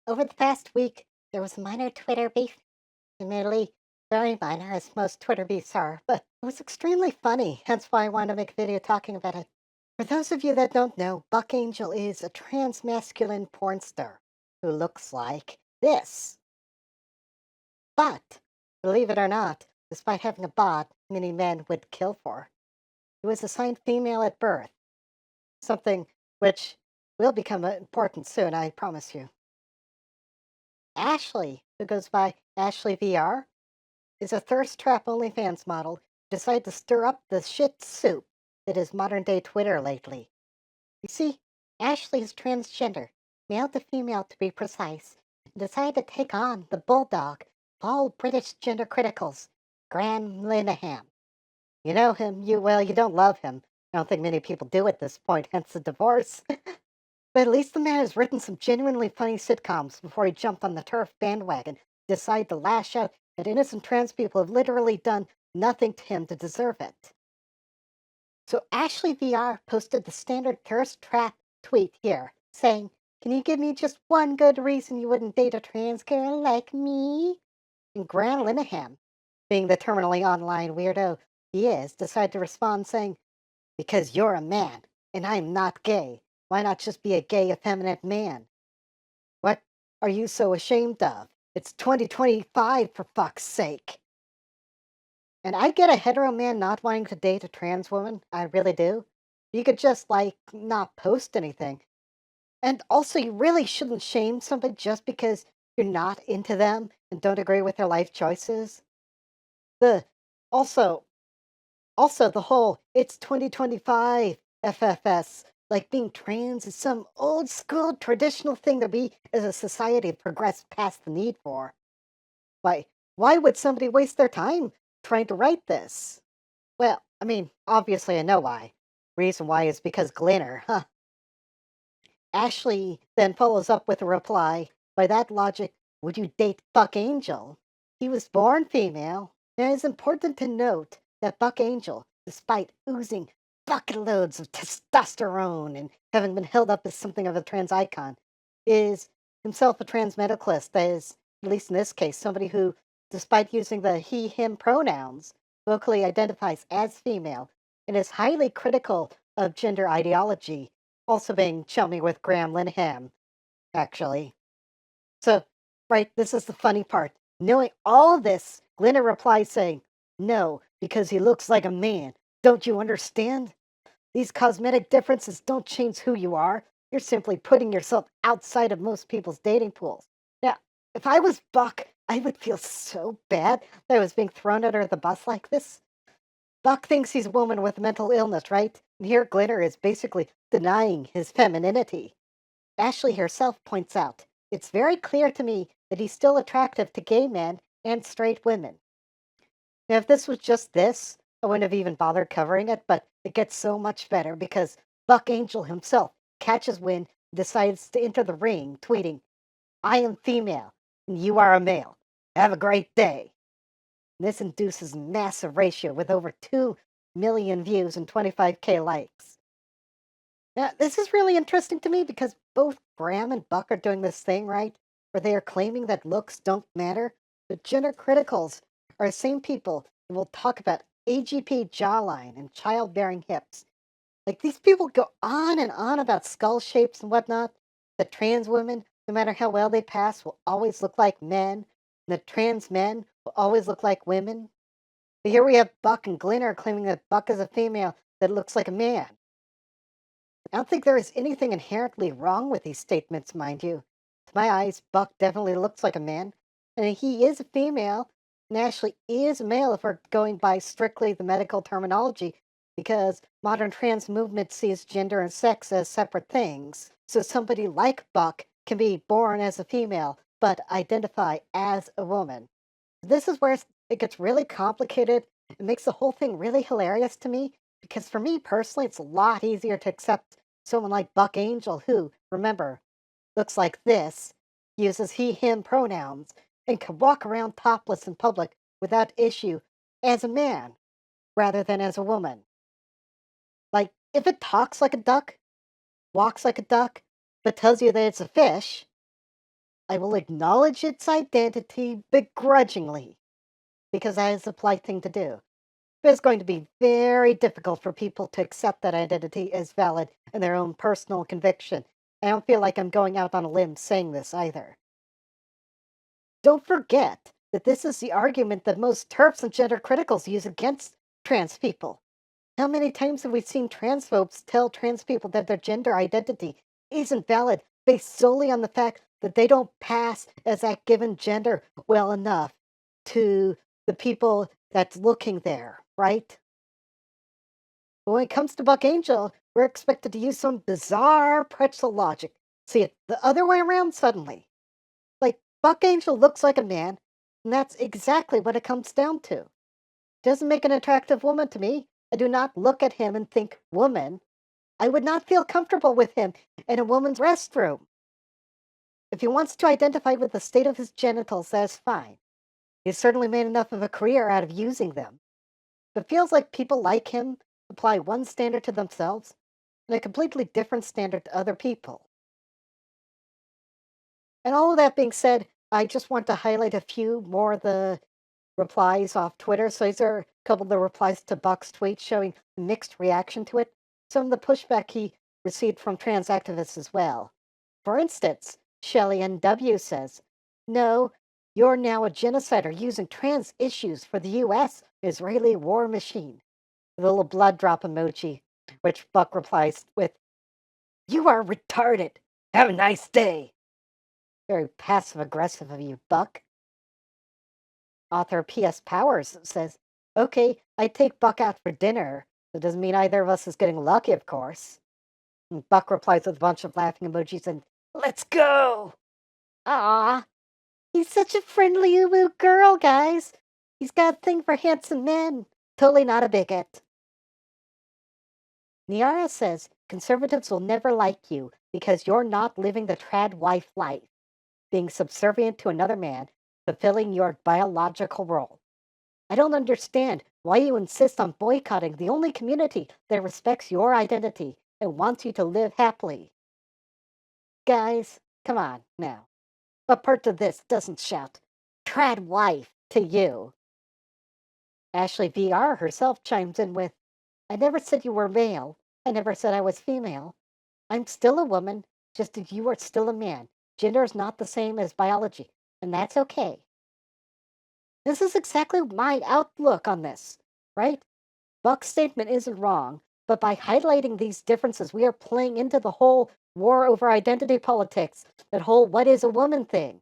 Over the past week, there was a minor Twitter beef. Admittedly, very minor, as most Twitter beefs are, but it was extremely funny. Hence why I wanted to make a video talking about it. For those of you that don't know, Buck Angel is a trans-masculine porn star who looks like this. But, believe it or not, despite having a bod many men would kill for, he was assigned female at birth, something which will become important soon, I promise you. Ashley, who goes by Ashley VR, is a thirst trap OnlyFans model who decided to stir up the shit soup that is modern day Twitter lately. You see, Ashley is transgender, male to female to be precise, and decided to take on the bulldog of all British gender criticals, Graham Linehan. You know him, you don't love him. I don't think many people do at this point, hence the divorce. But at least the man has written some genuinely funny sitcoms before he jumped on the turf bandwagon, decided to lash out at innocent trans people who have literally done nothing to him to deserve it. So Ashley VR posted the standard thirst trap tweet here, saying, "Can you give me just one good reason you wouldn't date a trans girl like me?" And Grant Linehan, being the terminally online weirdo he is, decided to respond saying, "Because you're a man, and I'm not gay. Why not just be a gay, effeminate man? What are you so ashamed of? It's 2025, for fuck's sake." And I get a hetero man not wanting to date a trans woman. I really do. You could just, like, not post anything. And also, you really shouldn't shame somebody just because you're not into them and don't agree with their life choices. The also, Also, the whole "it's 2025" FFS, like being trans is some old school traditional thing that we as a society have progressed past the need for. Why, why would somebody waste their time trying to write this? Well, I mean, obviously I know why. Reason why is because Glinner, huh? Ashley then follows up with a reply. By that logic, would you date Buck Angel? He was born female. Now, it's important to note that Buck Angel, despite oozing bucket loads of testosterone and having been held up as something of a trans icon, is himself a trans medicalist. That is, at least in this case, somebody who, despite using the he, him pronouns, vocally identifies as female and is highly critical of gender ideology, also being chummy with Graham Linehan, actually. So, right, this is the funny part. Knowing all this, Glenna replies saying, "No, because he looks like a man. Don't you understand? These cosmetic differences don't change who you are. You're simply putting yourself outside of most people's dating pools." Now, if I was Buck, I would feel so bad that I was being thrown under the bus like this. Buck thinks he's a woman with mental illness, right? And here Glitter is basically denying his femininity. Ashley herself points out, "It's very clear to me that he's still attractive to gay men and straight women." Now, if this was just this, I wouldn't have even bothered covering it, but it gets so much better because Buck Angel himself catches wind and decides to enter the ring, tweeting, "I am female, and you are a male. Have a great day." This induces massive ratio with over 2 million views and 25K likes. Now, this is really interesting to me because both Graham and Buck are doing this thing, right? Where they are claiming that looks don't matter. But gender criticals are the same people who will talk about AGP jawline and childbearing hips. Like, these people go on and on about skull shapes and whatnot. That trans women, no matter how well they pass, will always look like men. And that trans men will always look like women. But here we have Buck and Glinner claiming that Buck is a female that looks like a man. I don't think there is anything inherently wrong with these statements, mind you. To my eyes, Buck definitely looks like a man, and he is a female, and Ashley is a male if we're going by strictly the medical terminology, because modern trans movement sees gender and sex as separate things. So somebody like Buck can be born as a female, but identify as a woman. This is where it gets really complicated. It makes the whole thing really hilarious to me because for me personally, it's a lot easier to accept someone like Buck Angel, who, remember, looks like this, uses he, him pronouns, and can walk around topless in public without issue as a man rather than as a woman. Like, if it talks like a duck, walks like a duck, but tells you that it's a fish, I will acknowledge its identity begrudgingly, because that is the polite thing to do. But it's going to be very difficult for people to accept that identity as valid in their own personal conviction. I don't feel like I'm going out on a limb saying this either. Don't forget that this is the argument that most TERFs and gender criticals use against trans people. How many times have we seen transphobes tell trans people that their gender identity isn't valid based solely on the fact that they don't pass as that given gender well enough to the people that's looking there, right? But when it comes to Buck Angel, we're expected to use some bizarre pretzel logic. See it the other way around suddenly. Like, Buck Angel looks like a man, and that's exactly what it comes down to. Doesn't make an attractive woman to me. I do not look at him and think woman. I would not feel comfortable with him in a woman's restroom. If he wants to identify with the state of his genitals, that is fine. He's certainly made enough of a career out of using them. But feels like people like him apply one standard to themselves and a completely different standard to other people. And all of that being said, I just want to highlight a few more of the replies off Twitter. So these are a couple of the replies to Buck's tweet showing mixed reaction to it. Some of the pushback he received from trans activists as well. For instance, Shelley NW says, "No, you're now a genocider using trans issues for the US Israeli war machine." The little blood drop emoji, which Buck replies with, "You are retarded. Have a nice day." Very passive aggressive of you, Buck. Author P.S. Powers says, "Okay, I take Buck out for dinner. That doesn't mean either of us is getting lucky, of course." And Buck replies with a bunch of laughing emojis and, "Let's go!" Ah, he's such a friendly little girl, guys. He's got a thing for handsome men. Totally not a bigot. Niara says, "Conservatives will never like you because you're not living the trad wife life, being subservient to another man, fulfilling your biological role. I don't understand why you insist on boycotting the only community that respects your identity and wants you to live happily." Guys, come on now. What part of this doesn't shout, "Trad wife" to you? Ashley VR herself chimes in with, "I never said you were male. I never said I was female. I'm still a woman, just as you are still a man. Gender is not the same as biology, and that's okay." This is exactly my outlook on this, right? Buck's statement isn't wrong, but by highlighting these differences, we are playing into the whole war over identity politics, that whole what is a woman thing.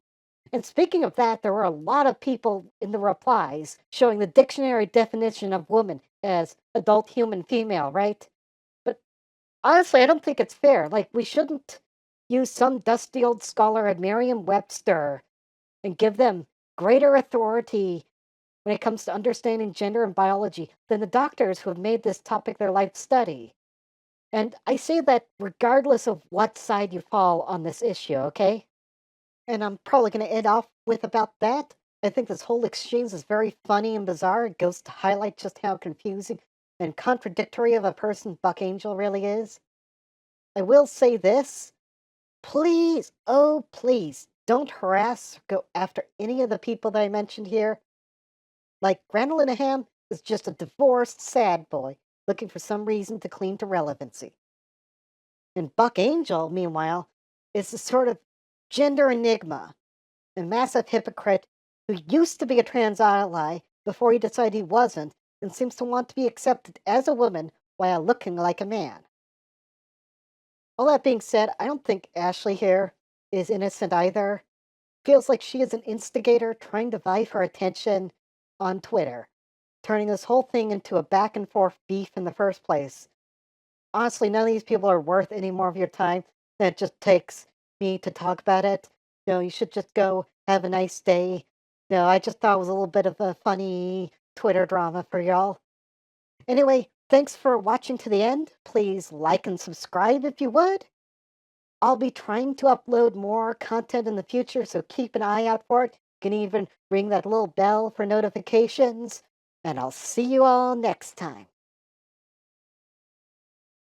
And speaking of that, there were a lot of people in the replies showing the dictionary definition of woman as adult human female, right? But honestly, I don't think it's fair. Like, we shouldn't use some dusty old scholar at Merriam Webster and give them greater authority when it comes to understanding gender and biology than the doctors who have made this topic their life study. And I say that regardless of what side you fall on this issue, okay? And I'm probably going to end off with about that. I think this whole exchange is very funny and bizarre. It goes to highlight just how confusing and contradictory of a person Buck Angel really is. I will say this: please, oh please, don't harass or go after any of the people that I mentioned here. Like, Randall Linehan is just a divorced sad boy looking for some reason to cling to relevancy. And Buck Angel, meanwhile, is a sort of gender enigma, a massive hypocrite who used to be a trans ally before he decided he wasn't and seems to want to be accepted as a woman while looking like a man. All that being said, I don't think Ashley here is innocent either. Feels like she is an instigator trying to vie for attention on Twitter, turning this whole thing into a back and forth beef in the first place. Honestly, none of these people are worth any more of your time than it just takes me to talk about it. You should just go have a nice day. I just thought it was a little bit of a funny Twitter drama for y'all. Anyway, thanks for watching to the end. Please like and subscribe if you would. I'll be trying to upload more content in the future, so keep an eye out for it. You can even ring that little bell for notifications. And I'll see you all next time.